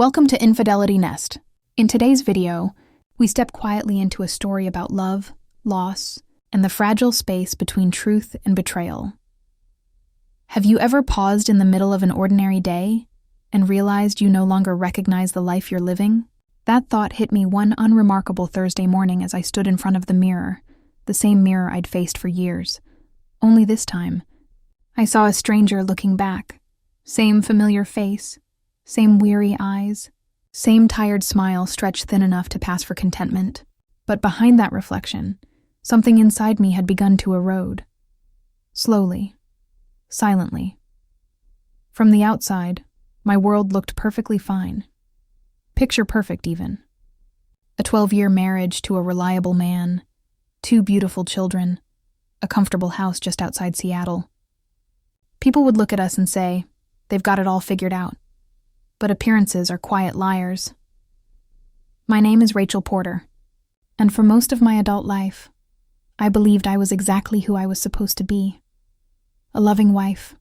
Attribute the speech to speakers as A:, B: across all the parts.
A: Welcome to Infidelity Nest. In today's video, we step quietly into a story about love, loss, and the fragile space between truth and betrayal. Have you ever paused in the middle of an ordinary day and realized you no longer recognize the life you're living? That thought hit me one unremarkable Thursday morning as I stood in front of the mirror, the same mirror I'd faced for years. Only this time, I saw a stranger looking back. Same familiar face, same weary eyes, same tired smile stretched thin enough to pass for contentment. But behind that reflection, something inside me had begun to erode. Slowly, silently. From the outside, my world looked perfectly fine. Picture perfect, even. A 12-year marriage to a reliable man, 2 beautiful children, a comfortable house just outside Seattle. People would look at us and say, they've got it all figured out. But appearances are quiet liars. My name is Rachel Porter, and for most of my adult life, I believed I was exactly who I was supposed to be. A loving wife,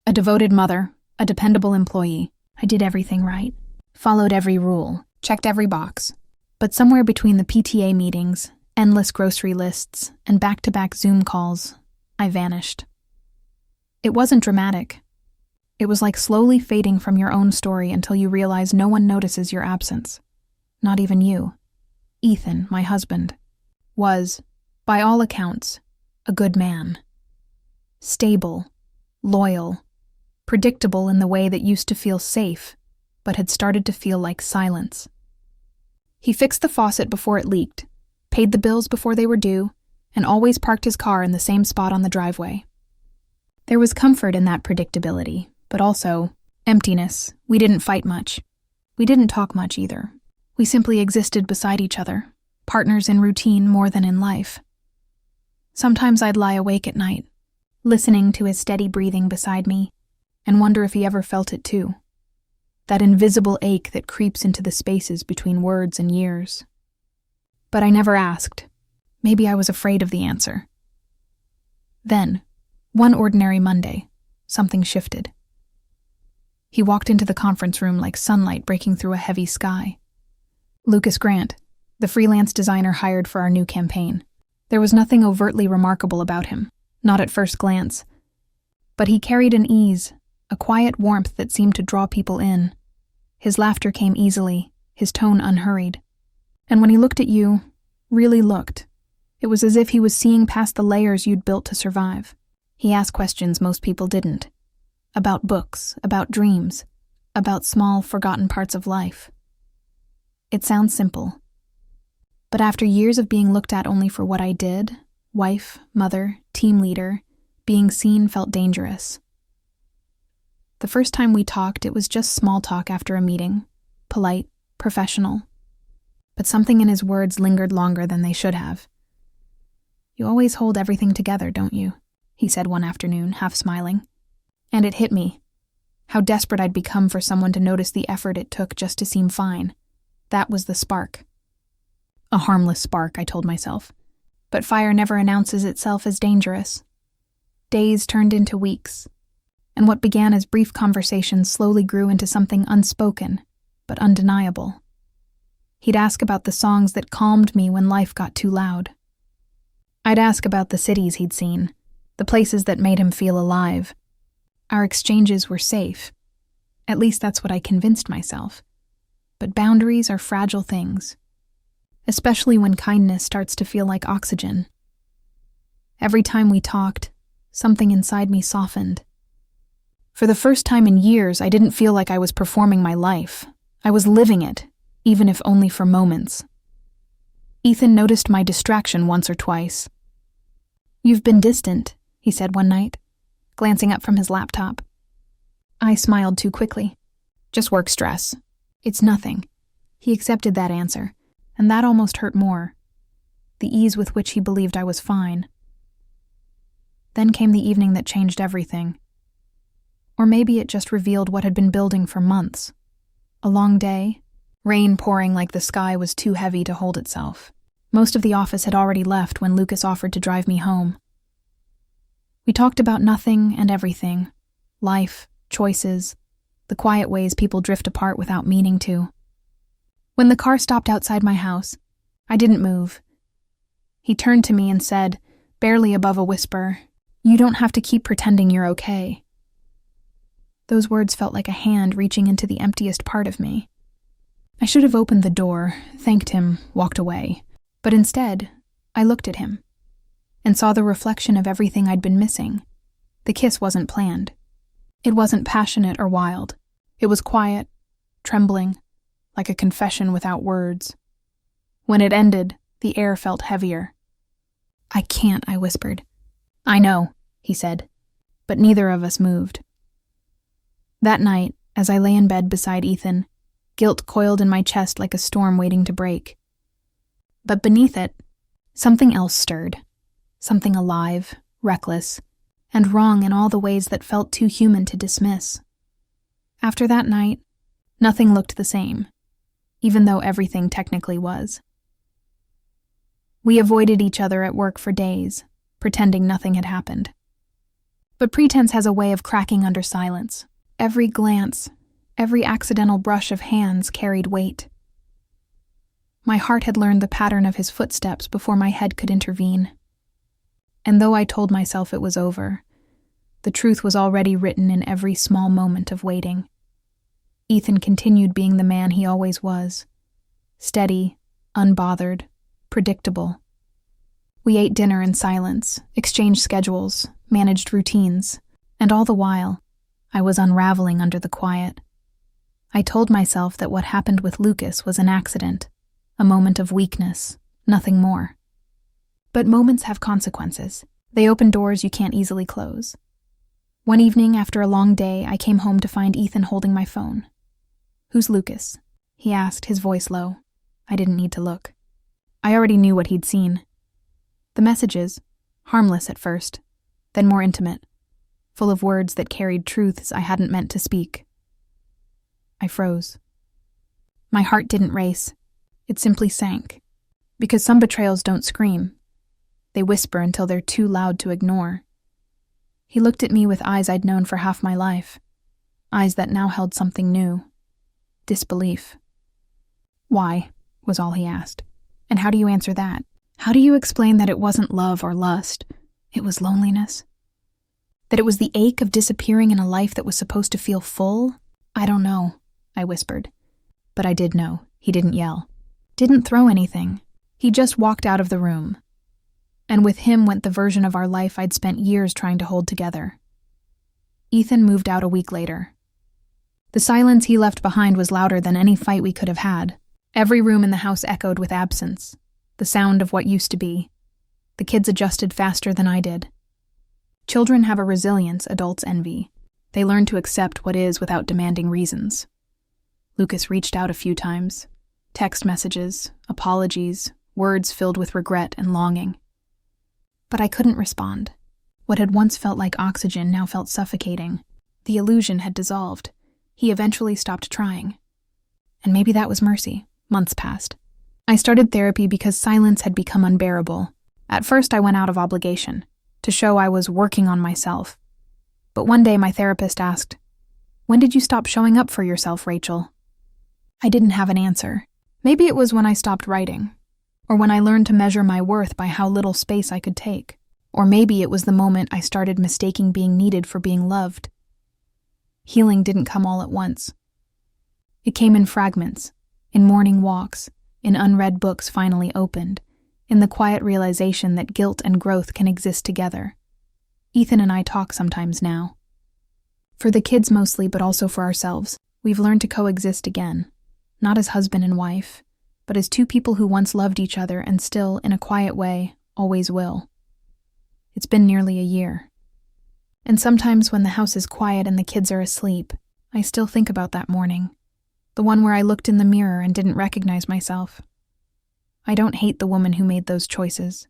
A: a devoted mother, a dependable employee. I did everything right, followed every rule, checked every box. But somewhere between the PTA meetings, endless grocery lists, and back-to-back Zoom calls, I vanished. It wasn't dramatic. It was like slowly fading from your own story until you realize no one notices your absence. Not even you. Ethan, my husband, was, by all accounts, a good man. Stable, loyal, predictable in the way that used to feel safe, but had started to feel like silence. He fixed the faucet before it leaked, paid the bills before they were due, and always parked his car in the same spot on the driveway. There was comfort in that predictability, but also emptiness. We didn't fight much. We didn't talk much either. We simply existed beside each other, partners in routine more than in life. Sometimes I'd lie awake at night, listening to his steady breathing beside me, and wonder if he ever felt it too. That invisible ache that creeps into the spaces between words and years. But I never asked. Maybe I was afraid of the answer. Then, one ordinary Monday, something shifted. He walked into the conference room like sunlight breaking through a heavy sky. Lucas Grant, the freelance designer hired for our new campaign. There was nothing overtly remarkable about him, not at first glance. But he carried an ease, a quiet warmth that seemed to draw people in. His laughter came easily, his tone unhurried. And when he looked at you, really looked, it was as if he was seeing past the layers you'd built to survive. He asked questions most people didn't. About books, about dreams, about small, forgotten parts of life. It sounds simple. But after years of being looked at only for what I did, wife, mother, team leader, being seen felt dangerous. The first time we talked, it was just small talk after a meeting, polite, professional. But something in his words lingered longer than they should have. "You always hold everything together, don't you?" he said one afternoon, half smiling. And it hit me, how desperate I'd become for someone to notice the effort it took just to seem fine. That was the spark. A harmless spark, I told myself. But fire never announces itself as dangerous. Days turned into weeks, and what began as brief conversations slowly grew into something unspoken, but undeniable. He'd ask about the songs that calmed me when life got too loud. I'd ask about the cities he'd seen, the places that made him feel alive. Our exchanges were safe. At least that's what I convinced myself. But boundaries are fragile things, especially when kindness starts to feel like oxygen. Every time we talked, something inside me softened. For the first time in years, I didn't feel like I was performing my life. I was living it, even if only for moments. Ethan noticed my distraction once or twice. "You've been distant," he said one night, glancing up from his laptop. I smiled too quickly. "Just work stress. It's nothing." He accepted that answer, and that almost hurt more. The ease with which he believed I was fine. Then came the evening that changed everything. Or maybe it just revealed what had been building for months. A long day, rain pouring like the sky was too heavy to hold itself. Most of the office had already left when Lucas offered to drive me home. We talked about nothing and everything, life, choices, the quiet ways people drift apart without meaning to. When the car stopped outside my house, I didn't move. He turned to me and said, barely above a whisper, "You don't have to keep pretending you're okay." Those words felt like a hand reaching into the emptiest part of me. I should have opened the door, thanked him, walked away. But instead, I looked at him and saw the reflection of everything I'd been missing. The kiss wasn't planned. It wasn't passionate or wild. It was quiet, trembling, like a confession without words. When it ended, the air felt heavier. "I can't," I whispered. "I know," he said, but neither of us moved. That night, as I lay in bed beside Ethan, guilt coiled in my chest like a storm waiting to break. But beneath it, something else stirred. Something alive, reckless, and wrong in all the ways that felt too human to dismiss. After that night, nothing looked the same, even though everything technically was. We avoided each other at work for days, pretending nothing had happened. But pretense has a way of cracking under silence. Every glance, every accidental brush of hands carried weight. My heart had learned the pattern of his footsteps before my head could intervene. And though I told myself it was over, the truth was already written in every small moment of waiting. Ethan continued being the man he always was. Steady, unbothered, predictable. We ate dinner in silence, exchanged schedules, managed routines, and all the while, I was unraveling under the quiet. I told myself that what happened with Lucas was an accident, a moment of weakness, nothing more. But moments have consequences. They open doors you can't easily close. One evening, after a long day, I came home to find Ethan holding my phone. "Who's Lucas?" he asked, his voice low. I didn't need to look. I already knew what he'd seen. The messages, harmless at first, then more intimate, full of words that carried truths I hadn't meant to speak. I froze. My heart didn't race. It simply sank. Because some betrayals don't scream. They whisper until they're too loud to ignore. He looked at me with eyes I'd known for half my life. Eyes that now held something new. Disbelief. "Why?" was all he asked. "And how do you answer that? How do you explain that it wasn't love or lust? It was loneliness? That it was the ache of disappearing in a life that was supposed to feel full? I don't know," I whispered. But I did know. He didn't yell. Didn't throw anything. He just walked out of the room. And with him went the version of our life I'd spent years trying to hold together. Ethan moved out a week later. The silence he left behind was louder than any fight we could have had. Every room in the house echoed with absence, the sound of what used to be. The kids adjusted faster than I did. Children have a resilience adults envy. They learn to accept what is without demanding reasons. Lucas reached out a few times. Text messages, apologies, words filled with regret and longing. But I couldn't respond. What had once felt like oxygen now felt suffocating. The illusion had dissolved. He eventually stopped trying. And maybe that was mercy. Months passed. I started therapy because silence had become unbearable. At first I went out of obligation, to show I was working on myself. But one day my therapist asked, "When did you stop showing up for yourself, Rachel?" I didn't have an answer. Maybe it was when I stopped writing, or when I learned to measure my worth by how little space I could take, or maybe it was the moment I started mistaking being needed for being loved. Healing didn't come all at once. It came in fragments, in morning walks, in unread books finally opened, in the quiet realization that guilt and growth can exist together. Ethan and I talk sometimes now. For the kids mostly, but also for ourselves, we've learned to coexist again, not as husband and wife, but as two people who once loved each other and still, in a quiet way, always will. It's been nearly a year. And sometimes when the house is quiet and the kids are asleep, I still think about that morning, the one where I looked in the mirror and didn't recognize myself. I don't hate the woman who made those choices.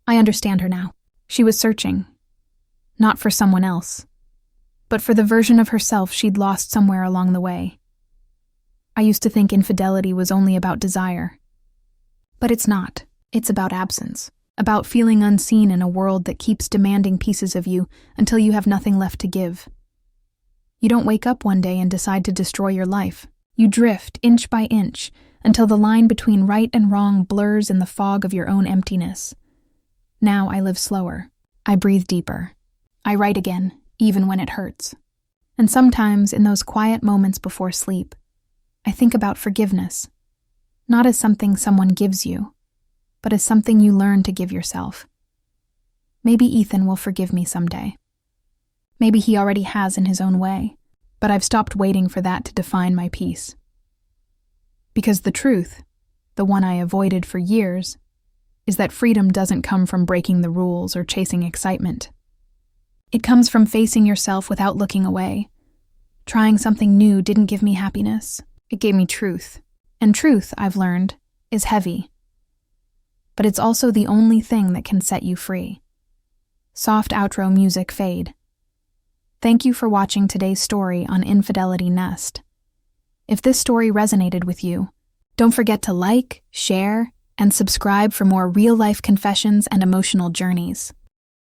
A: I understand her now. She was searching, not for someone else, but for the version of herself she'd lost somewhere along the way. I used to think infidelity was only about desire. But it's not. It's about absence, about feeling unseen in a world that keeps demanding pieces of you until you have nothing left to give. You don't wake up one day and decide to destroy your life. You drift inch by inch until the line between right and wrong blurs in the fog of your own emptiness. Now I live slower. I breathe deeper. I write again, even when it hurts. And sometimes, in those quiet moments before sleep, I think about forgiveness, not as something someone gives you, but as something you learn to give yourself. Maybe Ethan will forgive me someday. Maybe he already has in his own way, but I've stopped waiting for that to define my peace. Because the truth, the one I avoided for years, is that freedom doesn't come from breaking the rules or chasing excitement. It comes from facing yourself without looking away. Trying something new didn't give me happiness. It gave me truth. And truth, I've learned, is heavy. But it's also the only thing that can set you free. Soft outro music fade. Thank you for watching today's story on Infidelity Nest. If this story resonated with you, don't forget to like, share, and subscribe for more real-life confessions and emotional journeys.